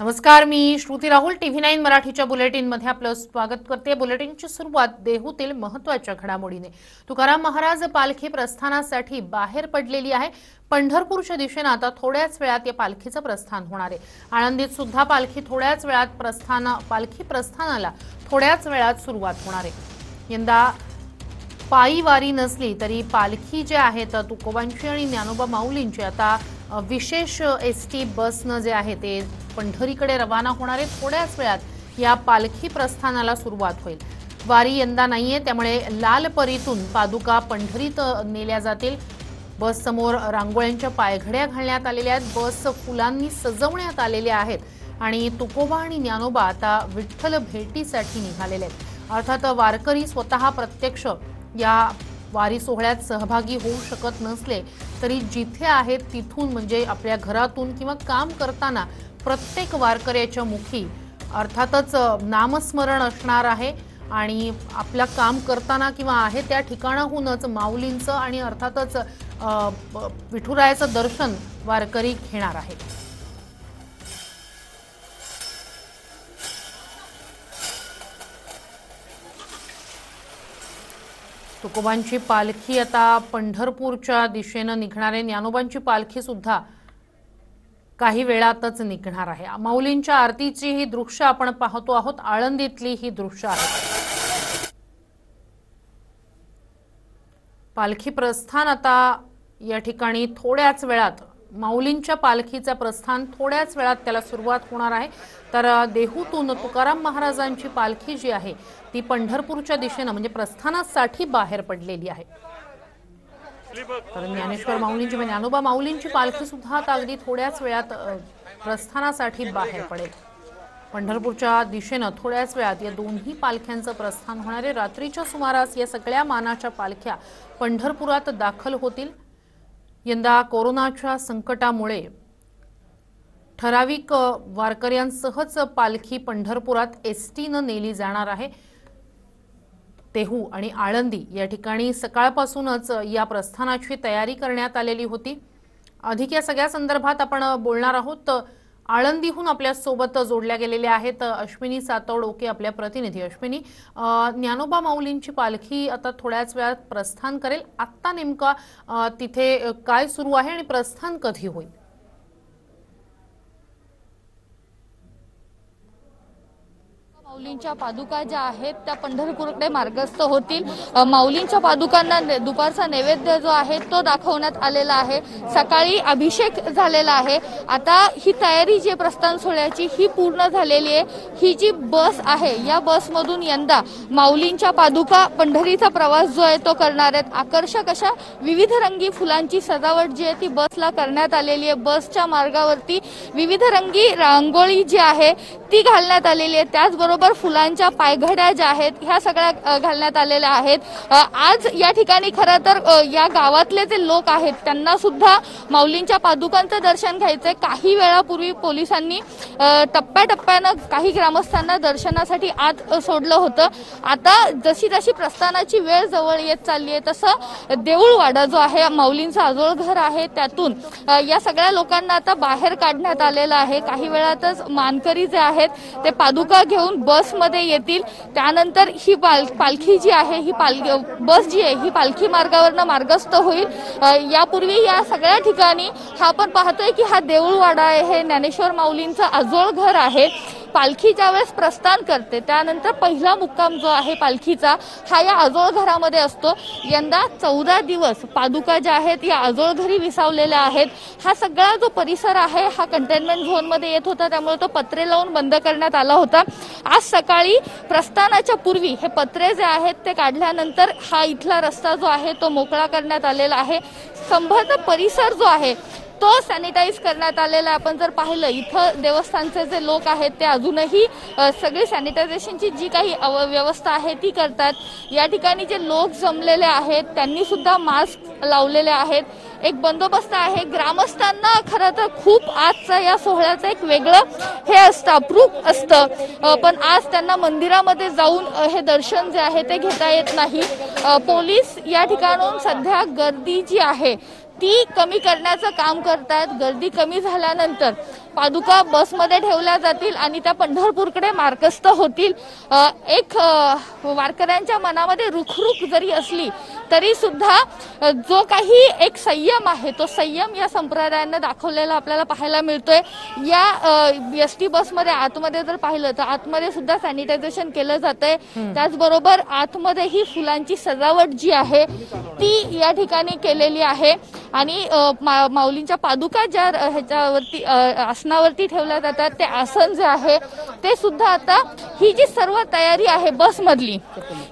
नमस्कार, मी श्रुती राहुल TV9 मराठीच्या बुलेटिनमध्ये आपलं स्वागत करते। बुलेटिनची सुरुवात देहूतील महत्त्वाच्या घडामोडीने। तुकाराम महाराज पालखी प्रस्थानासाठी बाहेर पडलेली आहे। पंढरपूरच्या दिशेने आता थोड्याच वेळात या पालखीचं प्रस्थान होणार आहे। आळंदीत सुद्धा पालखी प्रस्थानाला थोड्याच वेळात सुरुवात होणार आहे। यंदा पायी वारी नसली तरी पालखी जे आहे तर तुकोबांची आणि ज्ञानोबा माऊलींची आता विशेष एसटी बसनं जे आहे ते पंढरीकडे रवाना होणार आहे। थोड्याच वेळात या पालखी प्रस्थानाला सुरुवात होईल। वारी यंदा नाहीये, त्यामुळे लालपरीतून पादुका पंढरीत नेल्या जातील। बस समोर रांगोळ्यांच्या पायघड्या घालण्यात आलेल्या आहेत। बस फुलांनी सजवण्यात आलेल्या आहेत आणि तुकोबा आणि ज्ञानोबा आता विठ्ठल भेटीसाठी निघालेले आहेत। अर्थात वारकरी स्वतः प्रत्यक्ष या वारी सोहळ्यात सहभागी होऊ शकत नसले तरी जिथे आहेत तिथून, म्हणजे आपल्या घरातून किंवा काम करताना प्रत्येक वारकऱ्याच्या मुखी अर्थातच नामस्मरण असणार आहे आणि आपलं काम करताना किंवा आहे त्या ठिकाणाहूनच माऊलींचं आणि अर्थातच विठुरायाचं दर्शन वारकरी घेणार आहेत। तुकोबांची पालखी आता पंढरपूरच्या दिशेने निघणार आहे। ज्ञानोबांची पालखी सुद्धा काही वेळातच निघणार आहे। माऊलींच्या आरतीची ही दृश्य आपण पाहतो आहोत। आळंदीतली ही दृश्य आहे। पालखी प्रस्थान आता या ठिकाणी थोड्याच वेळात, माऊलींच्या पालखीचं प्रस्थान थोड्याच वेळात त्याला सुरुवात होणार आहे। तर देहूतून तुकाराम महाराजांची पालखी जी आहे ती पंढरपूरच्या दिशेने म्हणजे प्रस्थानासाठी बाहेर पडलेली आहे। तर ज्ञानेश्वर माऊलींची म्हणजे ज्ञानोबा माऊलींची पालखी सुद्धा आता अगदी थोड्याच वेळात प्रस्थानासाठी बाहेर पडेल। पंढरपूरच्या दिशेने थोड्याच वेळात या दोन्ही पालख्यांचं प्रस्थान होणार आहे। रात्रीच्या सुमारास या सगळ्या मानाच्या पालख्या पंढरपुरात दाखल होतील। यंदा कोरोनाच्या संकटामुळे ठराविक वारकऱ्यांसहच पालखी पंढरपुरात एसटीने नेली जाणार आहे। देहू आणि आळंदी या ठिकाणी सकाळपासूनच या प्रस्थानाची तयारी करण्यात आलेली होती। अधिक या सगळ्या संदर्भात आपण बोलणार आहोत। आळंदीहून आपल्या सोबत जोडल्या गेलेल्या आहेत अश्विनी सातवडोके, आपल्या प्रतिनिधी। अश्विनी, ज्ञानोबा माऊलींची पालखी आता थोड्याच वेळात प्रस्थान करेल। आता नेमका तिथे काय सुरू आहे आणि प्रस्थान कधी होईल? माऊलींच्या पादुका ज्या आहेत त्या पंढरपूरकडे मार्गस्थ होतील। माऊलींच्या पादुकांना दुपारचा नैवेद्य जो आहे तो दाखवण्यात आलेला आहे। सकाळी अभिषेक झालेला आहे। आता ही तयारी जी प्रस्थान सोहळ्याची ही पूर्ण झालेली आहे। ही जी बस आहे या बसमधून यंदा माऊलींच्या पादुका पंढरीचा प्रवास जो आहे तो करणार आहेत। आकर्षक अशा विविध रंगी फुलांची सजावट जी आहे ती बसला करण्यात आलेली आहे। बसच्या मार्गावरती विविध रंगी रांगोळी जी आहे ती घालण्यात आलेली आहे। त्याचबरोबर फुलांच्या पायघड्या ज्या आहेत ह्या सगळ्या घालण्यात आलेल्या आहेत। आज या ठिकाणी खरं तर या गावातले जे लोक आहेत त्यांना सुद्धा माऊलींच्या पादुकांचं दर्शन घ्यायचंय। काही वेळापूर्वी पोलिसांनी टप्प्याटप्प्यानं काही ग्रामस्थांना दर्शनासाठी आत सोडलं होतं। आता जशी जशी प्रस्थानाची वेळ जवळ येत चालली आहे तसं देऊळवाडा जो आहे माऊलींचं आजोळ घर आहे त्यातून या सगळ्या लोकांना आता बाहेर काढण्यात आलेलं आहे। काही वेळातच मानकरी जे आहेत ते पादुका घेऊन बसमध्ये येतील। त्यानंतर ही पालखी जी आहे ही बस जी आहे ही पालखी मार्गावरनं मार्गस्थ होईल। यापूर्वी या सगळ्या ठिकाणी हा आपण पाहतोय की हा देऊळवाडा आहे, हे ज्ञानेश्वर माऊलींचं आजोळ घर आहे। पालखी ज्यावेळेस प्रस्थान करते त्यानंतर पहिला मुक्काम जो आहे पालखीचा हा या आजोळ घरामध्ये असतो। यंदा 14 दिवस पादुका ज्या आहेत या आजोळ घरी विसावलेल्या आहेत। हा सगळा जो परिसर आहे हा कंटेनमेंट झोन मध्ये येत होता, त्यामुळे तो पत्रे लावून बंद करण्यात आला होता। आज सकाळी प्रस्थानाच्या पूर्वी हे पत्रे जे आहेत ते काढल्यानंतर हा इथला रस्ता जो आहे तो मोकळा करण्यात आलेला आहे। संपूर्ण परिसर जो आहे तो सॅनिटाईज करण्यात आलेला आहे। आपण जर पाहिलं इथं देवस्थानचे जे लोक आहेत ते अजूनही सगळी सॅनिटायझेशनची जी काही व्यवस्था आहे ती करतात। या ठिकाणी जे लोक जमलेले आहेत त्यांनी सुद्धा मास्क लावलेले आहेत। एक बंदोबस्त आहे। ग्रामस्थांना खरं तर खूप आजचा या सोहळ्याचं एक वेगळं हे असतं, अप्रूप असतं, पण आज त्यांना मंदिरामध्ये जाऊन हे दर्शन जे आहे ते घेता येत नाही। पोलीस या ठिकाणून सध्या गर्दी जी आहे ती कमी करण्याचं काम करतात। गर्दी कमी झाल्यानंतर पादुका बसमध्ये ठेवल्या जातील आणि त्या पंढरपूरकडे मार्गस्थ होतील। एक वारकऱ्यांच्या मनामध्ये रुखरुख जरी असली तरी सुद्धा जो काही एक संयम आहे तो संयम या संप्रदायाने दाखवलेला आपल्याला पाहायला मिळतोय। या एसटी बसमध्ये आतमध्ये जर पाहिलं तर आतमध्ये सुद्धा सॅनिटायझेशन केलं जातंय, त्याचबरोबर आतमध्ये ही फुलांची सजावट जी आहे ती या ठिकाणी केलेली आहे आणि माऊलींच्या पादुका ज्या ह्याच्यावरती आसनावरती ठेवल्या जातात ते आसन जे आहे ते सुद्धा आता ही जी सर्व तयारी आहे बस मधली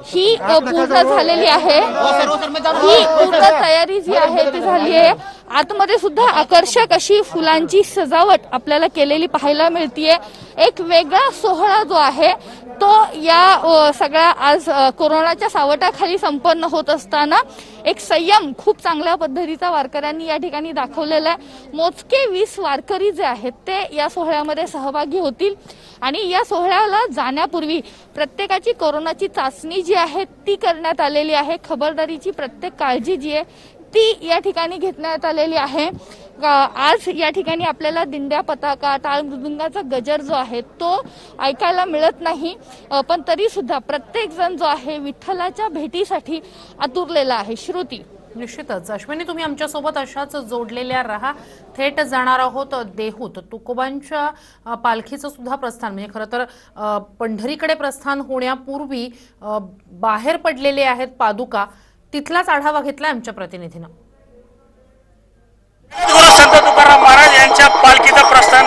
ही पूर्ण झालेली आहे। ही पूर्ण तयारी जी आहे ती झाली आहे। आतमध्ये सुद्धा आकर्षक अशी फुलांची सजावट आपल्याला केलेली पाहायला मिळतीये। एक वेगळा सोहळा जो आहे तो या सगळ्या आज कोरोनाच्या सावटाखाली संपन्न होत असताना एक संयम खूप चांगल्या पद्धतीचा वारकऱ्यांनी या ठिकाणी दाखवलेला आहे। मोजके 20 वारकरी जे आहेत ते या सोहळ्यामध्ये सहभागी होतील आणि या सोहळ्याला जाण्यापूर्वी प्रत्येकाची कोरोनाची चाचणी जी आहे ती करण्यात आलेली आहे। खबरदारीची प्रत्येक काळजी जी आहे ती या ठिकाणी घेण्यात आलेली आहे। आज या ठिकाणी आपल्याला दिंड्या, पताका, टाळ मृदुंगाचा गजर जो आहे तो ऐकायला मिळत नाही, पण तरी सुद्धा प्रत्येक जण जो आहे विठ्ठलाच्या भेटीसाठी आतुरलेला आहे। श्रुती, निश्चितच अश्विनी, तुम्ही आमच्यासोबत अशाच जोडलेल्या राहा। थेट जाणार आहोत देहूत तुकोबांच्या पालखीचं सुद्धा प्रस्थान, म्हणजे खरं तर पंढरीकडे प्रस्थान होण्यापूर्वी बाहेर पडलेले आहेत पादुका, तिथलाच आढावा घेतला आमच्या प्रतिनिधीनं। गुरु संत तुकाराम महाराज यांच्या पालखीचं प्रस्थान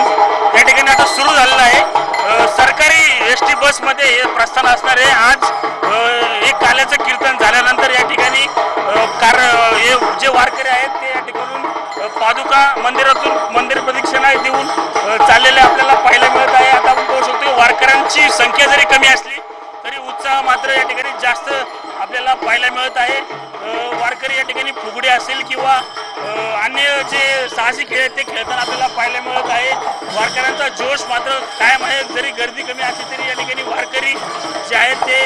या ठिकाणी आता सुरू झालेलं आहे। सरकारी एसटी बस मध्ये हे प्रस्थान असणार आहे। आज एक काल्याचं कीर्तन झाल्यानंतर या ठिकाणी जे वारकरी आहेत ते या ठिकाणी पादुका मंदिरातून मंदिर प्रदक्षिणा देऊन चाललेले आपल्याला पाहायला मिळत आहे। आता आपण पाहू शकतो वारकऱ्यांची संख्या जरी कमी असली तरी उत्साह मात्र या ठिकाणी जास्त आपल्याला पाहायला मिळत आहे। वारकरी या ठिकाणी फुगडी असेल किंवा अन्य जे साहसी खेळ आहेत ते खेळताना आपल्याला पाहायला मिळत आहे। वारकऱ्यांचा जोश मात्र कायम आहे, जरी गर्दी कमी असली तरी या ठिकाणी वारकरी जे आहेत ते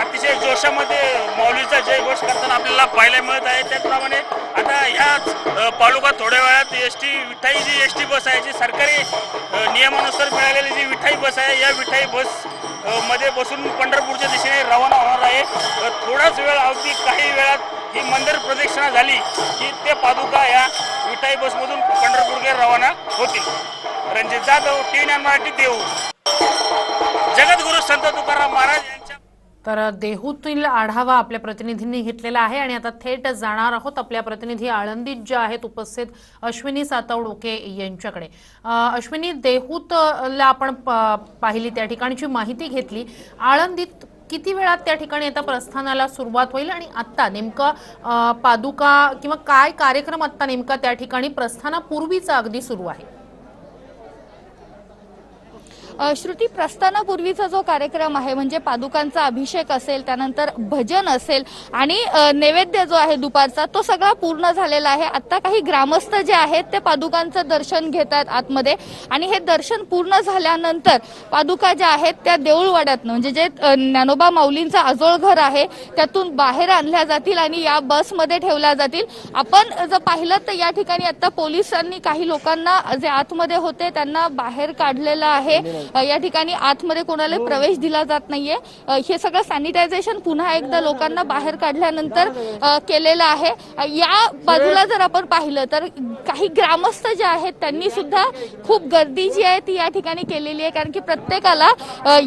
अतिशय जोशामध्ये माऊलीचा जयघोष करताना आपल्याला पाहायला मिळत आहे। त्याचप्रमाणे आता ह्या पालुका थोड्या वेळात विठाई जी एसटी बस आहे, जी सरकारी नियमानुसार मिळालेली जी विठाई बस आहे, या विठाई बस मध्ये बसून पंढरपूरच्या दिशेने रवाना होणार आहे। थोडाच वेळ, अगदी काही वेळात ही मंदिर प्रदक्षिणा झाली की ते पादुका या विठाई बसमधून पंढरपूरकडे रवाना होतील। रणजित जाधव, टीव्ही मराठी, देहू। जगद्गुरु संत तुकाराम महाराज यांच्या तर देहूतील आढावा आपल्या प्रतिनिधींनी घेतलेला आहे आणि आता थेट जाणार आहोत आपल्या प्रतिनिधी आळंदीत ज्या आहेत उपस्थित अश्विनी सातवडोके यांच्याकडे। अश्विनी, देहूतला आपण पाहिली, त्या ठिकाणची माहिती घेतली, आळंदीत किती वेळात त्या ठिकाणी आता प्रस्थानाला सुरुवात होईल आणि आता नेमकं पादुका किंवा काय कार्यक्रम आता नेमका त्या ठिकाणी प्रस्थानापूर्वीचा अगदी सुरू आहे? श्रुती, प्रस्थानापूर्वीचा जो कार्यक्रम आहे म्हणजे पादुकांचा अभिषेक असेल, त्यानंतर भजन असेल आणि नैवेद्य जो आहे दुपारचा तो सगळा पूर्ण झालेला आहे। आता काही ग्रामस्थ जे आहेत ते पादुकांचं दर्शन घेतात आतमध्ये आणि हे दर्शन पूर्ण झाल्यानंतर पादुका ज्या आहेत त्या देऊळवाड्यातनं, म्हणजे जे ज्ञानोबा माऊलींचं आजोळ घर आहे त्यातून बाहेर आणल्या जातील आणि या बसमध्ये ठेवल्या जातील। आपण जर पाहिलं तर या ठिकाणी आता पोलिसांनी काही लोकांना जे आतमध्ये होते त्यांना बाहेर काढलेलं आहे। या ठिकाणी आतमध्ये कोणाला प्रवेश दिला जात नाहीये। हे सगळं सॅनिटायझेशन पुन्हा एकदा लोकांना बाहेर काढल्यानंतर केलेलं आहे। या बाजूला जर आपण पाहिलं तर काही ग्रामस्थ जे आहेत त्यांनी सुद्धा खूप गर्दी जी आहे ती या ठिकाणी केलेली आहे, कारण की प्रत्येकाला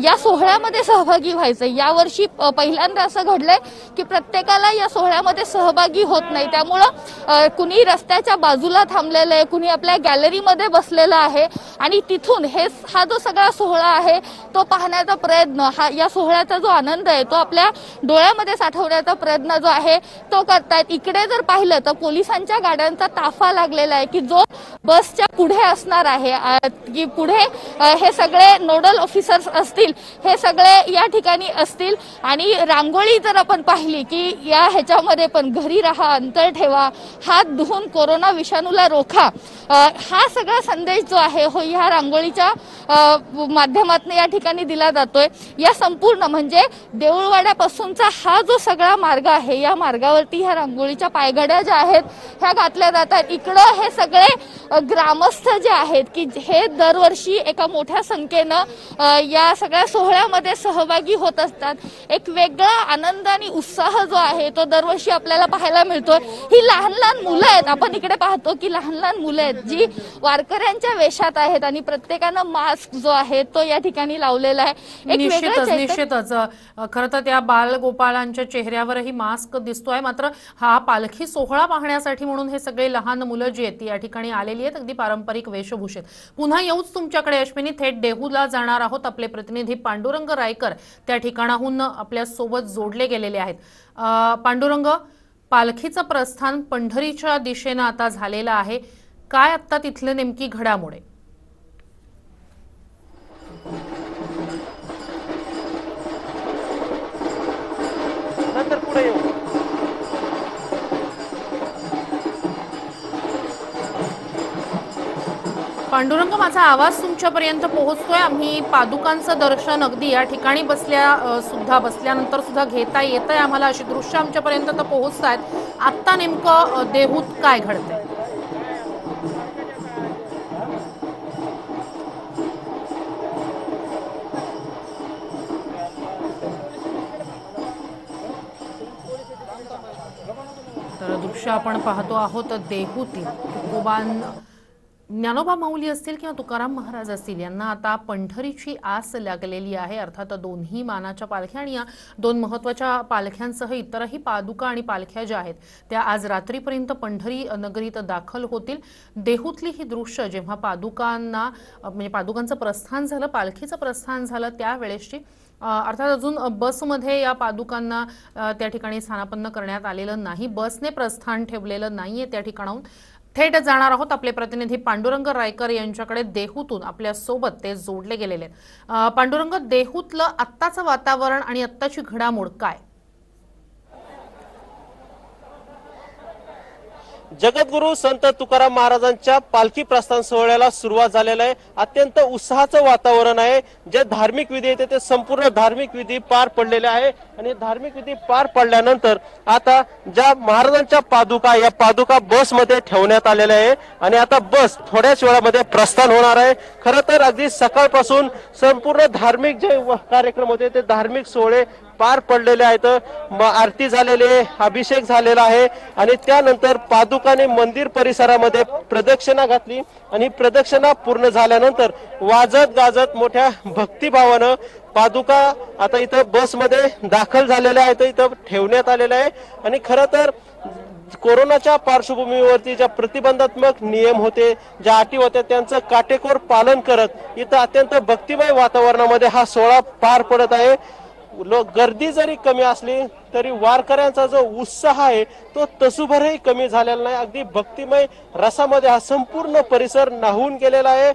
या सोहळ्यामध्ये सहभागी व्हायचं। यावर्षी पहिल्यांदा असं घडलंय की प्रत्येकाला या सोहळ्यामध्ये सहभागी होत नाही, त्यामुळं कुणी रस्त्याच्या बाजूला थांबलेलं आहे, कुणी आपल्या गॅलरीमध्ये बसलेलं आहे आणि तिथून हा जो सगळा सोहळा आहे तो पाहण्याचा प्रयत्न, या सोहळ्याचा जो आनंद आहे तो आपल्या डोळ्यामध्ये साठवण्याचा प्रयत्न जो आहे तो करतायत। इकडे जर पाहिलं तर पोलिसांच्या गाड्यांचा ताफा लागलेला आहे की जो बसच्या पुढे असणार आहे, की पुढे हे सगळे नोडल ऑफिसर्स असतील, हे सगळे या ठिकाणी असतील। आणि रांगोळी जर आपण पाहिली की या ह्याच्यामध्ये पण घरी राहा, अंतर ठेवा, हात धुवून कोरोना विषाणूला रोखा, हा सगळा संदेश जो आहे ह्या रांगोळीच्या माध्यमातून या ठिकाणी दिला जातोय। या संपूर्ण म्हणजे देऊळवाड्यापासूनचा हा जो सगळा मार्ग आहे, या मार्गावरती ह्या रांगोळीच्या पायघड्या ज्या आहेत ह्या घातल्या जातात। इकडं हे सगळे ग्रामस्थ जे आहेत की हे दरवर्षी एका मोठ्या संख्येनं या सगळ्या सोहळ्यामध्ये सहभागी होत असतात। एक वेगळा आनंद आणि उत्साह जो आहे तो दरवर्षी आपल्याला पाहायला मिळतोय। ही लहान लहान मुलं आहेत, आपण इकडे पाहतो की लहान लहान मुलं आहेत जी वारकऱ्यांच्या वेशात आहेत आणि प्रत्येकानं मास्क जो आहे तो या ठिकाणी लावलेला आहे। निश्चितच खरं तर त्या बालगोपाळांच्या चेहऱ्यावरही मास्क दिसतोय। मात्र हा पालखी सोहळा पाहण्यासाठी म्हणून हे सगळे लहान मुलं जी आहेत ती या ठिकाणी आलेली आहेत, अगदी पारंपरिक वेशभूषेत। पुन्हा येऊच तुमच्याकडे अश्विनी, थेट देहूला जाणार आहोत। आपले प्रतिनिधी पांडुरंग रायकर त्या ठिकाणाहून आपल्या सोबत जोडले गेलेले आहेत। पांडुरंग, पालखीचं प्रस्थान पंढरीच्या दिशेनं आता झालेलं आहे, काय आता तिथले नेमकी घडामोड आहे? नंतर पुढे येऊ। पांडुरंग, माझा आवाज तुमच्यापर्यंत पोहोचतोय? आम्ही पादुकांचं दर्शन अगदी या ठिकाणी बसल्यानंतर सुद्धा घेता येतंय आम्हाला, अशी दृश्य आमच्यापर्यंत तर पोहोचतायत। आत्ता नेमकं देहूत काय घडतंय? तर दृश्य आपण पाहतो आहोत देहूतील तुकोबान ज्ञानोबा माऊली असतील किंवा तुकाराम महाराज असतील यांना आता पंढरीची आस लागलेली आहे। अर्थात दोन्ही मानाच्या पालख्या आणि या दोन महत्त्वाच्या पालख्यांसह इतरही पादुका आणि पालख्या ज्या आहेत त्या आज रात्रीपर्यंत पंढरी नगरीत दाखल होतील। देहूतली ही दृश्य जेव्हा पादुकांचं प्रस्थान झालं, पालखीचं प्रस्थान झालं त्यावेळेसची अर्थात अजून बसमध्ये या पादुकांना त्या ठिकाणी स्थानापन्न करण्यात आलेलं नाही, बसने प्रस्थान ठेवलेलं नाहीये त्या ठिकाणाहून। थेट जाणार आहोत आपले प्रतिनिधी पांडुरंग रायकर यांच्याकडे, देहूतून आपल्या सोबत ते जोडले गेलेले आहेत। पांडुरंग, देहूतलं आत्ताचं वातावरण आणि आत्ताची घडामोड काय? जगद्गुरु संत तुकाराम महाराजांच्या पालखी प्रस्थान सोहळ्याला सुरुवात झालेला आहे। अत्यंत उत्साहाचं वातावरण आहे। जे धार्मिक विधी आहेत ते संपूर्ण धार्मिक विधी पार पडलेले आहे आणि धार्मिक विधी पार पडल्यानंतर आता ज्या महाराजांच्या पादुका या पादुका बसमध्ये ठेवण्यात आलेल्या आहे आणि आता बस थोड्याच वेळामध्ये प्रस्थान होणार आहे। खरं तर अगदी सकाळपासून संपूर्ण धार्मिक जे कार्यक्रम होते ते धार्मिक सोहळे पार पडलेले आहेत। आरती झालेली आहे, अभिषेक झालेला आहे आणि त्यानंतर पादुकाने मंदिर परिसरामध्ये प्रदक्षिणा घातली आणि प्रदक्षिणा पूर्ण झाल्यानंतर वाजत गाजत मोठ्या भक्तिभावानं पादुका आता इथं बसमध्ये दाखल झालेल्या आहेत, इथं ठेवण्यात आलेल्या आहे। आणि खरं तर कोरोनाच्या पार्श्वभूमीवरती ज्या प्रतिबंधात्मक नियम होते, ज्या अटी होत्या त्यांचं काटेकोर पालन करत इथं अत्यंत भक्तिमय वातावरणामध्ये हा सोहळा पार पडत आहे। गर्दी जरी कमी असली तरी वारकऱ्यांचा जो उत्साह आहे तो तसूभरही कमी झालेला नाही। अगदी भक्तिमय रसामध्ये हा संपूर्ण परिसर न्हावून गेलेला आहे।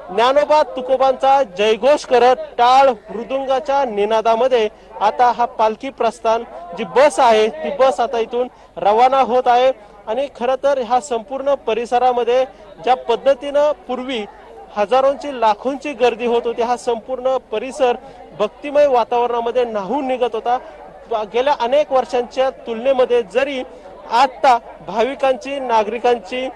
ज्ञानोबा तुकोबांचा जयघोष करत टाळ मृदुंगाच्या निनादामध्ये आता हा पालखी प्रस्थान जी बस आहे ती बस आता इथून रवाना होत आहे। आणि खरं तर ह्या संपूर्ण परिसरामध्ये ज्या पद्धतीनं पूर्वी हजारोंची लाखोंची गर्दी होत होती, हा संपूर्ण परिसर भक्तिमय वातावरणामध्ये न्हावून निघत होता। गेल्या अनेक वर्षांच्या तुलनेमध्ये जरी आता भाविकांची, नागरिकांची,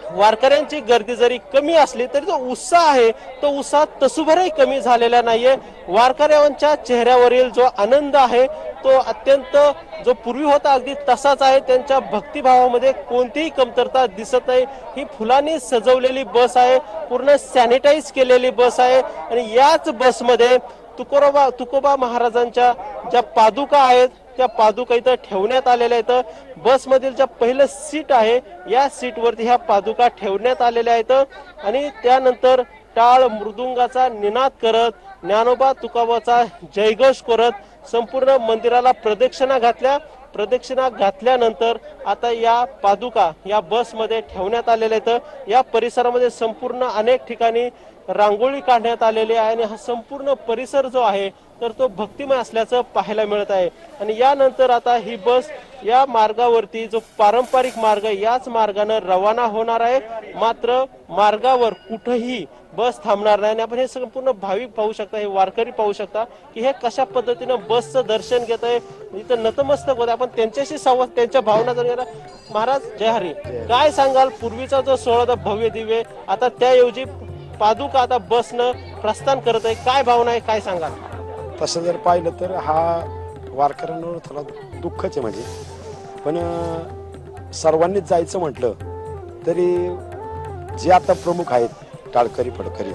वारकऱ्यांची गर्दी जरी कमी असली तरी जो उत्साह आहे तो उत्साह तसूभरही कमी झालेला नाहीये। वारकऱ्यांच्या चेहऱ्यावरील जो आनंद आहे तो अत्यंत जो पूर्वी होता अगदी तसाच आहे। त्यांच्या भक्तिभावामध्ये कोणतीही कमतरता दिसत नाही। ही फुलांनी सजवलेली बस आहे, पूर्ण सॅनिटाईज केलेली बस आहे आणि याच बसमध्ये तुकोबा महाराजांच्या ज्या पादुका आहेत त्या पादुका इथं ठेवण्यात आलेल्या आहेत। बसमधील ज्या पहिलं सीट आहे या सीटवरती ह्या पादुका ठेवण्यात आलेल्या आहेत आणि त्यानंतर टाळ मृदुंगाचा निनाद करत, ज्ञानोबा तुकोबाचा जयघोष करत संपूर्ण मंदिराला प्रदक्षिणा घातल्या। प्रदक्षिणा घातल्यानंतर आता या पादुका या बसमध्ये ठेवण्यात आलेल्या आहेत। या परिसरामध्ये संपूर्ण अनेक ठिकाणी रांगोळी काढण्यात आलेली आहे आणि हा संपूर्ण परिसर जो आहे तर तो भक्तिमय असल्याचं पाहायला मिळत आहे। आणि यानंतर आता ही बस या मार्गावरती जो पारंपरिक मार्ग याच मार्गाने रवाना होणार आहे। मात्र मार्गावर कुठेही बस थांबणार नाही. आणि आपण हे संपूर्ण भाविक पाहू शकता, हे वारकरी पाहू शकता की हे कशा पद्धतीनं बसचं दर्शन घेत आहे, इथं नतमस्तक होते. आपण त्यांच्याशी संवाद, त्यांच्या भावना जाणूया. महाराज जय हरी, काय सांगाल? पूर्वीचा जो सोहळा होता भव्य दिव्य, आता त्याऐवजी पादुका आता बसनं प्रस्थान करत आहे, काय भावना आहे, काय सांगाल? तसं जर पाहिलं तर हा वारकऱ्यांवर थोडा दुःखच आहे म्हणजे, पण सर्वांनीच जायचं म्हटलं तरी जे आता प्रमुख आहेत टाळकरी फडकरी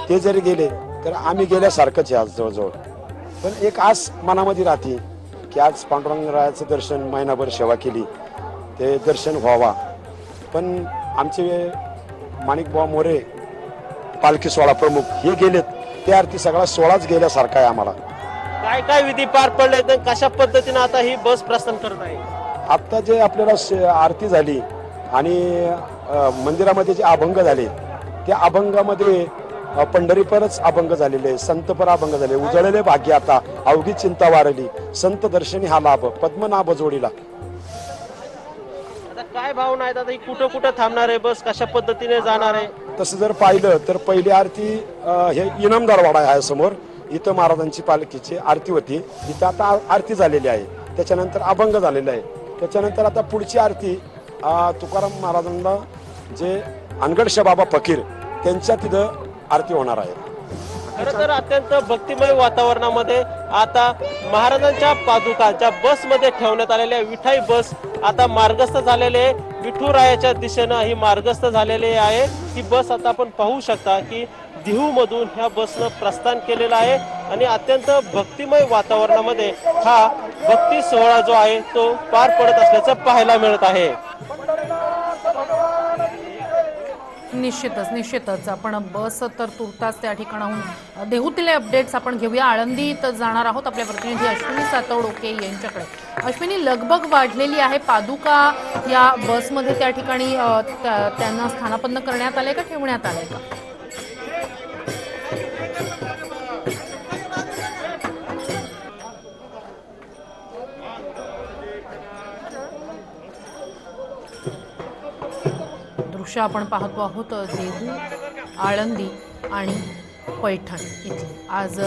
ते जरी गेले तर आम्ही गेल्यासारखंच आहे आज जवळजवळ. पण एक आस मनामध्ये राहते की आज पांडुरंगरायाचं दर्शन, महिनाभर सेवा केली, ते दर्शन व्हावा. पण आमचे माणिकबुवा मोरे पालखी सोहळा प्रमुख हे गेलेत, ते अर्थी सगळा सोहळाच गेल्यासारखा आहे आम्हाला. काय काय विधी पार पडले तर कशा पद्धतीने आता ही बस प्रस्थान करत आहे? आता जे आपल्याला आरती झाली आणि मंदिरामध्ये जे अभंग झाले, त्या अभंगामध्ये पंढरीपरच अभंग झालेले, संतपर अभंग झाले. उजळले भाग्य आता अवघी चिंता वारली, संत दर्शनी हा लाभ पद्मनाभ जोडीला. आता काय भावना आहेत? आता ही कुठं कुठं थांबणार आहे बस, कशा पद्धतीने जाणार आहे? तसं जर पाहिलं तर पहिली आरती हे इनामदार वाडा आहे समोर, इथं महाराजांची पालखीची आरती होती, इथं आता आरती झालेली आहे. त्याच्यानंतर अभंग झालेला आहे. त्याच्यानंतर आता पुढची आरती तुकाराम महाराजांना जे अनगडशा बाबा फकीर त्यांच्या तिथं आरती होणार आहे. खरं तर अत्यंत भक्तिमय वातावरणामध्ये आता महाराजांच्या पादुकांच्या बसमध्ये ठेवण्यात आलेल्या विठाई बस आता मार्गस्थ झालेले आहे. विठुरायाच्या दिशेनं ही मार्गस्थ झालेली आहे. ही बस आता आपण पाहू शकता की देहू मधून ह्या बसनं प्रस्थान केलेलं आहे आणि अत्यंत भक्तिमय वातावरणामध्ये हा भक्ती सोहळा जो आहे तो पार पडत असल्याचं पाहायला मिळत आहे. निश्चितच आपण बस तर तुर्तास त्या ठिकाणाहून देहूतील अपडेट्स आपण घेऊया. आळंदीत जाणार आहोत आपल्या प्रतिनिधी अश्विनी सातवडोके यांच्याकडे. अश्विनी, लगबग वाढलेली आहे, पादुका या बसमध्ये त्या ठिकाणी त्यांना स्थानापन्न करण्यात आले का ठेवण्यात आले का? दृश्य आपण पाहतो आहोत देहू, आळंदी आणि पैठण इथे आज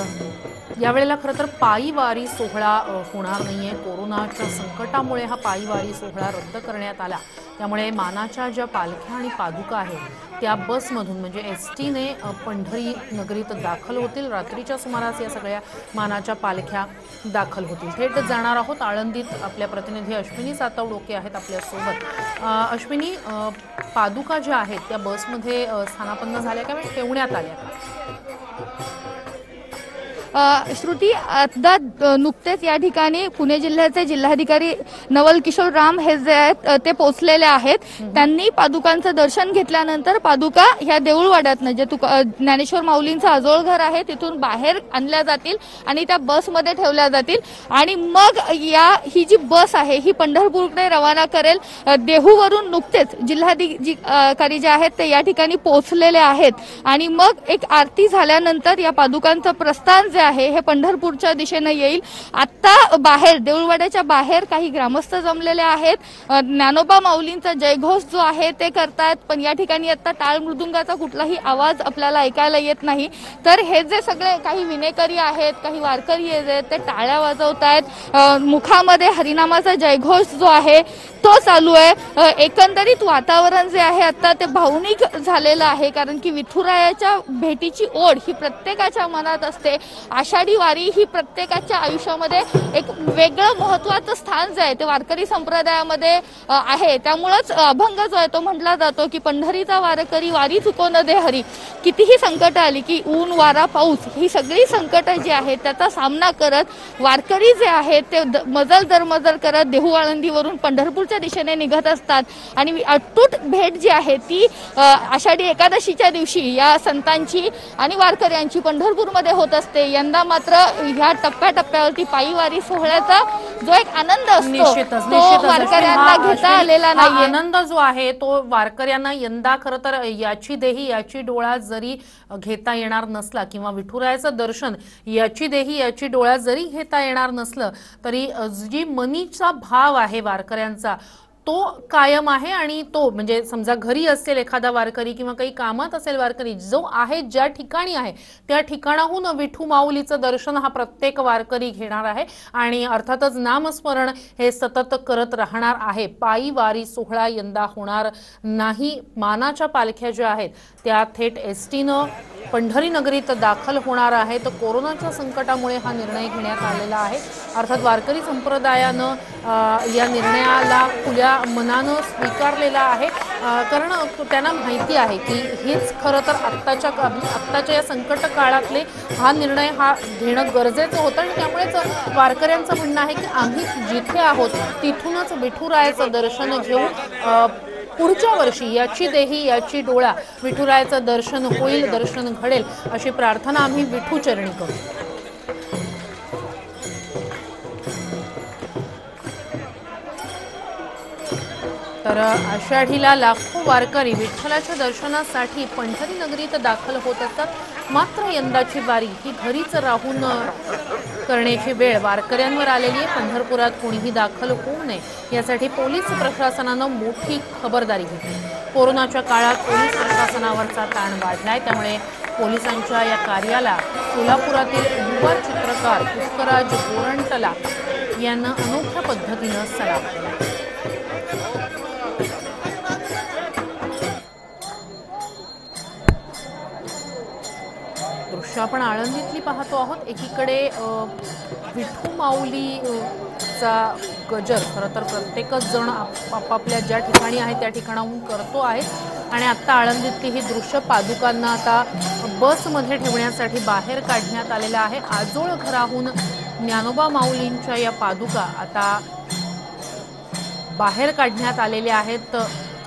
यावेळेला खरं तर पायी वारी सोहळा होणार नाहीये. कोरोनाच्या संकटामुळे हा पायी वारी सोहळा रद्द करण्यात आला. त्यामुळे मानाच्या ज्या पालख्या आणि पादुका आहेत त्या बसमधून म्हणजे एसटीने पंढरी नगरीत दाखल होतील. रात्रीच्या सुमारास या सगळ्या मानाच्या पालख्या दाखल होतील. थेट जाणार आहोत आळंदीत. आपल्या प्रतिनिधी अश्विनी सातवडोके आहेत आपल्यासोबत. अश्विनी, पादुका ज्या आहेत त्या बसमध्ये स्थानापन्न झाल्या का, ठेवण्यात आल्या का? श्रुती, आता नुकतेच या ठिकाणी पुणे जिल्ह्याचे जिल्हाधिकारी नवल किशोर राम हे जे आहेत ते पोहोचलेले आहेत. त्यांनी पादुकांचं दर्शन घेतल्यानंतर पादुका ह्या देऊळवाड्यातनं जे ज्ञानेश्वर माऊलींचं आजोळ घर आहे तिथून बाहेर आणल्या जातील आणि त्या बसमध्ये ठेवल्या जातील. आणि मग ही जी बस आहे ही पंढरपूरकडे रवाना करेल. देहूवरून नुकतेच जिल्हाधिकारी जे आहेत ते या ठिकाणी पोहोचलेले आहेत आणि मग एक आरती झाल्यानंतर या पादुकांचं प्रस्थान आहे हे पंढरपूरच्या दिशेनं येईल. आता बाहेर देऊळवाड्याच्या बाहेर काही ग्रामस्थ जमलेले आहेत. ज्ञानोबा माऊलींचा जयघोष जो आहे ते करतायत, पण या ठिकाणी आता टाळ मृदुंगाचा कुठलाही आवाज आपल्याला ऐकायला येत नाही. तर हे जे सगळे काही विनेकरी आहेत, काही वारकरी आहेत ते टाळ्या वाजवतायत. मुखामध्ये हरिनामाचा जयघोष जो आहे तो चालू आहे. एकंदरीत वातावरण जे आहे आता ते भावनिक झालेलं आहे, कारण की विठुरायाच्या भेटीची ओढ ही प्रत्येकाच्या मनात असते. आषाढी वारी ही प्रत्येकाच्या आयुष्यामध्ये एक वेगळं महत्वाचं स्थान जे आहे ते वारकरी संप्रदायामध्ये आहे. त्यामुळेच अभंग जो आहे तो म्हटला जातो की पंढरीचा वारकरी वारी चुकवून दे हरी. कितीही संकट आली की ऊन, वारा, पाऊस ही सगळी संकट जी आहेत त्याचा सामना करत वारकरी जे आहेत ते मजल दरमजल करत देहू आळंदीवरून पंढरपूरच्या दिशेने निघत असतात. आणि अटूट भेट जी आहे ती आषाढी एकादशीच्या दिवशी या संतांची आणि वारकऱ्यांची पंढरपूरमध्ये होत असते. यंदा मात्र ह्या टप्प्याटप्प्यावरती पायी वारी सोहळ्याचा जो एक आनंद असतो तो वारकऱ्यांना घेता आलेला नाही. आनंद जो आहे तो वारकऱ्यांना यंदा खरं तर याची देही याची डोळा जरी घेता येणार नसला किंवा विठुरायाचं दर्शन याची देही याची डोळा जरी घेता येणार नसलं तरी जी मनीचा भाव आहे वारकऱ्यांचा तो कायम आहे आणि तो म्हणजे समजा घरी असेल एखादा वारकरी किंवा काही कामात असेल वारकरी, जो आहे ज्या ठिकाणी आहे त्या ठिकाणाहून विठू माऊलीचं दर्शन हा प्रत्येक वारकरी घेणार आहे आणि अर्थातच नामस्मरण हे सतत करत राहणार आहे। पायी वारी सोहळा यंदा होणार नाही। मानाच्या पालख्या ज्या आहेत त्या थेट एसटीनं पंढरी नगरीत दाखल होणार आहेत। कोरोनाच्या संकटामुळे हा निर्णय घेण्यात आलेला आहे। अर्थात वारकरी संप्रदायानं या निर्णयाला खुल्या मनानं स्वीकारलेला आहे, कारण त्यांना माहिती आहे की हेच खरं तर आत्ताच्या या संकट काळातले हा निर्णय हा घेणं गरजेचं होतं आणि त्यामुळेच वारकऱ्यांचं म्हणणं आहे की आम्ही जिथे आहोत तिथूनच विठुरायाचं दर्शन घेऊ। पुढच्या वर्षी याची देही याची डोळा विठुरायाचं दर्शन होईल, दर्शन घडेल अशी प्रार्थना आम्ही विठूचरणी करू। तर आषाढीला लाखो वारकरी विठ्ठलाच्या दर्शनासाठी पंढरी नगरीत दाखल होत असतात। मात्र यंदाची वारी ही घरीच राहून करण्याची वेळ वारकऱ्यांवर आलेली आहे। पंढरपुरात कोणीही दाखल होऊ नये यासाठी पोलीस प्रशासनानं मोठी खबरदारी घेतली। कोरोनाच्या काळात पोलीस प्रशासनावरचा ताण वाढलाय, त्यामुळे पोलिसांच्या या कार्याला सोलापुरातील युवा चित्रकार पुष्कराज गोरंटला यांना अनोख्या पद्धतीनं सलाम केला। दृश्य आपण आळंदीतली पाहतो आहोत। एकीकडे विठू माऊलीचा गजर खरं तर प्रत्येकच जण आपापल्या ज्या ठिकाणी आहे त्या ठिकाणाहून करतो आहे आणि आता आळंदीतली ही दृश्य पादुकांना आता बसमध्ये ठेवण्यासाठी बाहेर काढण्यात आलेलं आहे। आजोळ घराहून ज्ञानोबा माऊलींच्या या पादुका आता बाहेर काढण्यात आलेल्या आहेत।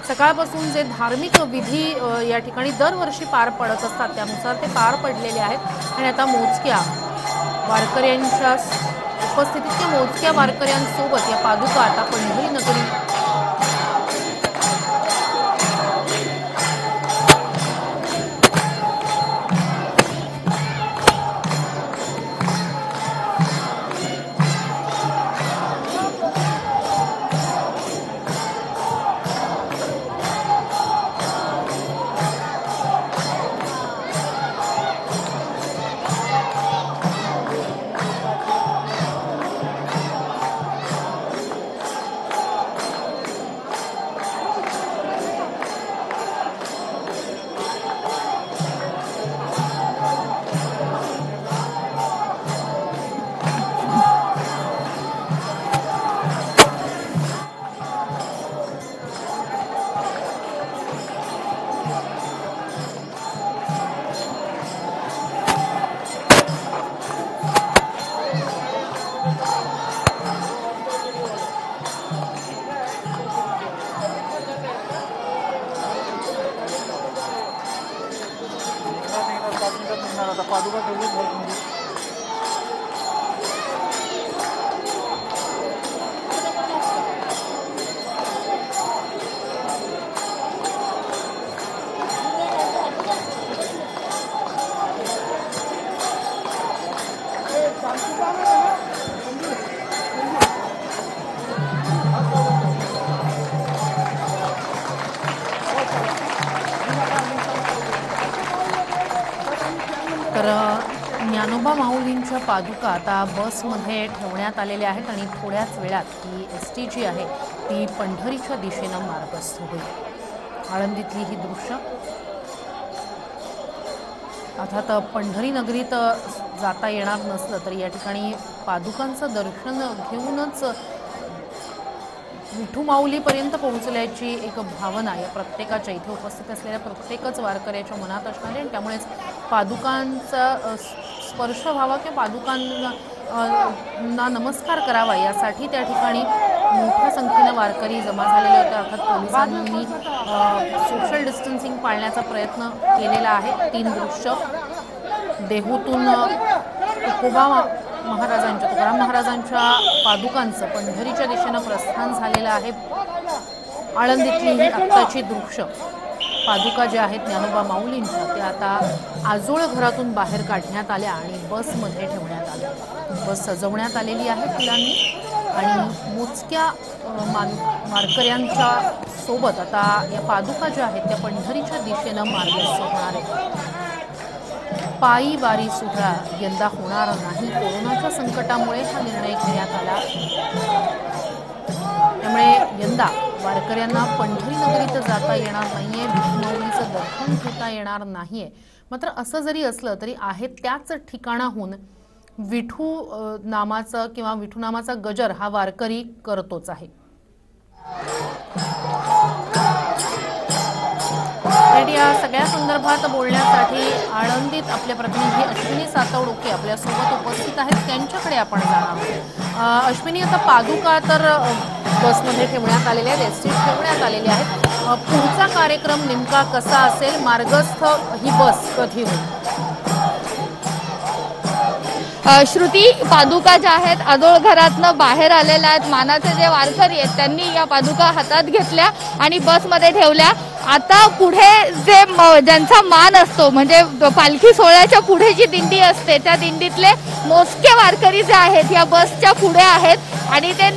सकाळपासून जे धार्मिक विधी या ठिकाणी दरवर्षी पार पडत असतात त्यानुसार ते पार पडलेले आहेत आणि आता मोजक्या वारकऱ्यांच्या उपस्थितीत मोजक्या वारकऱ्यांसोबत या पादुका आता पंढरी नगरी तर ज्ञानोबा माऊलींच्या पादुका आता बसमध्ये ठेवण्यात आलेल्या आहेत आणि थोड्याच वेळात ही एसटी जी आहे ती पंढरीच्या दिशेनं मार्गस्थ होईल। आळंदीतली ही दृश्य अर्थात पंढरी नगरीत जाता येणार नसलं तरी या ठिकाणी पादुकांचं दर्शन घेऊनच विठू माऊलीपर्यंत पोहोचल्याची एक भावना या प्रत्येकाच्या इथे उपस्थित असलेल्या प्रत्येकच वारकऱ्याच्या मनात असणार आहे। त्यामुळेच पादुकांचा स्पर्श व्हावा किंवा पादुकांना नमस्कार करावा यासाठी त्या ठिकाणी मोठ्या संख्येने वारकरी जमा झालेले होते। अर्थात पोलिसांनी सोशल डिस्टन्सिंग पाळण्याचा प्रयत्न केलेला आहे। 3 दृश्य देहूतून तुकाराम महाराजांच्या पादुकांचं पंढरीच्या दिशेनं प्रस्थान झालेलं आहे। आळंदीतली ही आत्ताची दृश्य पादुका ज्या आहेत ज्ञानोबा माऊलींच्या त्या आता आजोळ घरातून बाहेर काढण्यात आल्या आणि बसमध्ये ठेवण्यात आल्या। बस सजवण्यात आलेली आहे फुलांनी आणि मोजक्या वारकऱ्यांच्या सोबत आता या पादुका ज्या आहेत त्या पंढरीच्या दिशेनं मार्गस्थ होणार आहेत। पायी वारी सोहळा यंदा होणार नाही, कोरोनाच्या संकटामुळे हा निर्णय घेण्यात आला। त्यामुळे यंदा वारकऱ्यांना पंढरी नगरीत जाता येणार नाहीये, विठुमाऊलीचं दर्शन घेता येणार नाहीये। मात्र असं जरी असलं तरी आहे त्याच ठिकाणाहून विठू नामाचा किंवा विठू नामाचा गजर हा वारकरी करतोच आहे। या सगळ्या संदर्भात बोलण्यासाठी आळंदीत आपले प्रतिनिधी अश्विनी सातवडोके आपल्या सोबत उपस्थित आहेत, त्यांच्याकडे आपण जाणार। अश्विनी, आता पादुका तर बसमध्ये ठेवण्यात आलेल्या आहेत, एसटीत ठेवण्यात आलेल्या आहेत, पुढचा कार्यक्रम नेमका कसा असेल? मार्गस्थ ही बस कधी होईल? श्रुती, पादुका ज्या आहेत आजोळ घरातनं बाहेर आलेल्या आहेत, मानाचे जे वारकरी आहेत त्यांनी या पादुका हातात घेतल्या आणि बसमध्ये ठेवल्या। आता पुढे जे ज्यांचा मान असतो म्हणजे पालखी सोहळ्याच्या पुढे जी दिंडी असते त्या दिंडीतले मोजके वारकरी जे आहेत या बसच्या पुढे आहेत आणि ते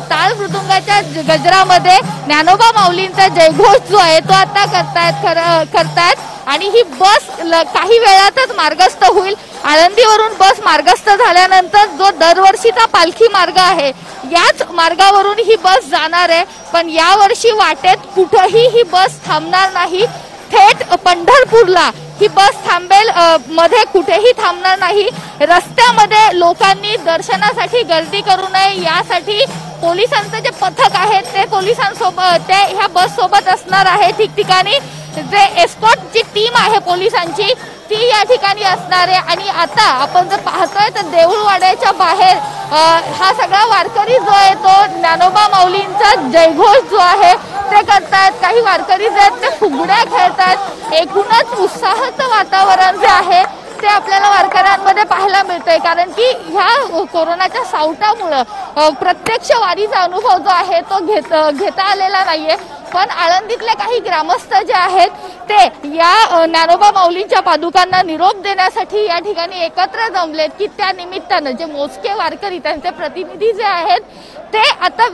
टाळ मृदुंगाच्या गजरामध्ये ज्ञानोबा माऊलींचा जयघोष जो आहे तो आता करतायत आणि ही बस काही वेळातच मार्गस्थ होईल। आळंदीवरून बस मार्गस्थ झाल्यानंतर जो दरवर्षीचा पालखी मार्ग आहे याच मार्गावरून ही बस जाणार आहे, पण यावर्षी वाटेत कुठेही ही बस थांबणार नाही। थेट पंढरपूरला ही बस थांबेल, मध्ये कुठेही थांबणार नाही। रस्त्यामध्ये लोकांनी दर्शनासाठी गर्दी करू नये यासाठी पोलिसांचं जे पथक आहे ते पोलिसांसोबत ते ह्या बस सोबत असणार आहे। ठिकठिकाणी जे एस्कॉर्टची टीम आहे पोलिसांची ती या ठिकाणी असणार आहे आणि आता आपण जर पाहतोय तर देऊळवाड्याच्या बाहेर हा सगळा वारकरी जो आहे तो ज्ञानोबा माऊलींचा जयघोष जो आहे ते करतायत। काही वारकरी जे आहेत ते फुगड्या खेळतायत। एकूणच उत्साहाचं वातावरण जे आहे ते आपल्याला वारकऱ्यांमध्ये पाहायला मिळतंय, कारण की ह्या कोरोनाच्या सावटामुळे प्रत्यक्ष वारीचा अनुभव जो आहे तो घेता आलेला नाहीये। पण आळंदीतले काही ग्रामस्थ जे आहेत ते या ज्ञानोबा माऊलींच्या पादुकांना निरोप देण्यासाठी या ठिकाणी एकत्र जमलेत की त्या निमित्तानं जे मोजके वारकरी त्यांचे प्रतिनिधी जे आहेत ते आता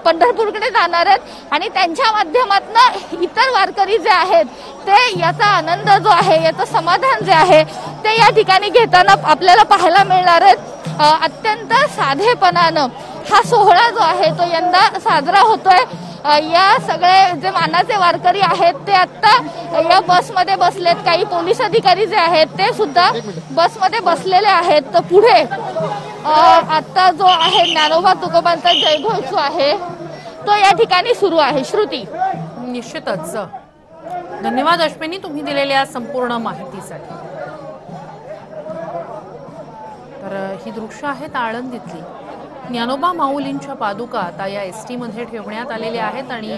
पंढरपूरकडे जाणार आहेत आणि त्यांच्या माध्यमातून इतर वारकरी जे आहेत ते याचा आनंद जो आहे याचं समाधान जे आहे ते या ठिकाणी घेताना आपल्याला पाहायला मिळणार आहेत। अत्यंत साधेपणानं हा सोहळा जो आहे तो यंदा साजरा होतोय। या सगळे जे मानाचे वारकरी आहेत ते आता या बसमध्ये बसलेत, काही पोलीस अधिकारी जे आहेत ते सुद्धा बसमध्ये बसलेले आहेत। तर पुढे आता जो आहे ज्ञानोबा तुकोबांचा जयघोष जो आहे तो या ठिकाणी सुरू आहे। श्रुती, निश्चितच धन्यवाद अश्विनी तुम्ही दिलेल्या संपूर्ण माहितीसाठी। तर ही दृश्य आहेत आळंदीतली। ज्ञानोबा माऊलींच्या पादुका आता या एसटी मध्ये ठेवण्यात आलेल्या आहेत आणि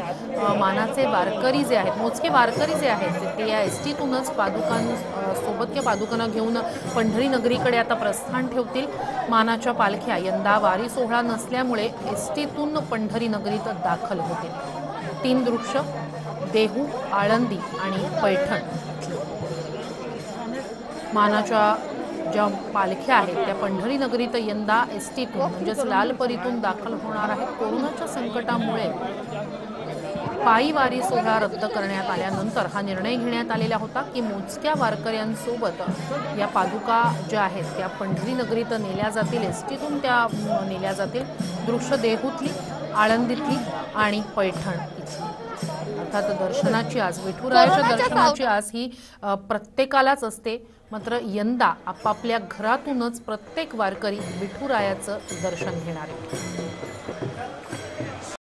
मानाचे वारकरी जे आहेत मोजके वारकरी जे आहेत ते या एसटीतूनच पादुकांसोबत किंवा पादुकांना घेऊन पंढरी नगरीकडे आता प्रस्थान ठेवतील। मानाच्या पालख्या यंदा वारी सोहळा नसल्यामुळे एसटीतून पंढरी नगरीत दाखल होतील। 3 दृश्य देहू, आळंदी आणि पैठण। मानाच्या ज्या पालख्या आहेत त्या पंढरी नगरीत यंदा एसटीतून म्हणजेच लालपरीतून दाखल होणार आहेत। कोरोनाच्या संकटामुळे पायी वारी सोहळा रद्द करण्यात आल्यानंतर हा निर्णय घेण्यात आलेला होता की मोजक्या वारकऱ्यांसोबत या पादुका ज्या आहेत त्या पंढरी नगरीत नेल्या जातील, एसटीतून त्या नेल्या जातील। दृश्य देहूतली, आळंदीतली आणि पैठण इथली। अर्थात दर्शनाची आज विठुरायाच्या दर्शनाची आज ही प्रत्येकालाच असते, मात्र यंदा आपापल्या घरातूनच प्रत्येक वारकरी विठुरायाचं दर्शन घेणार आहे।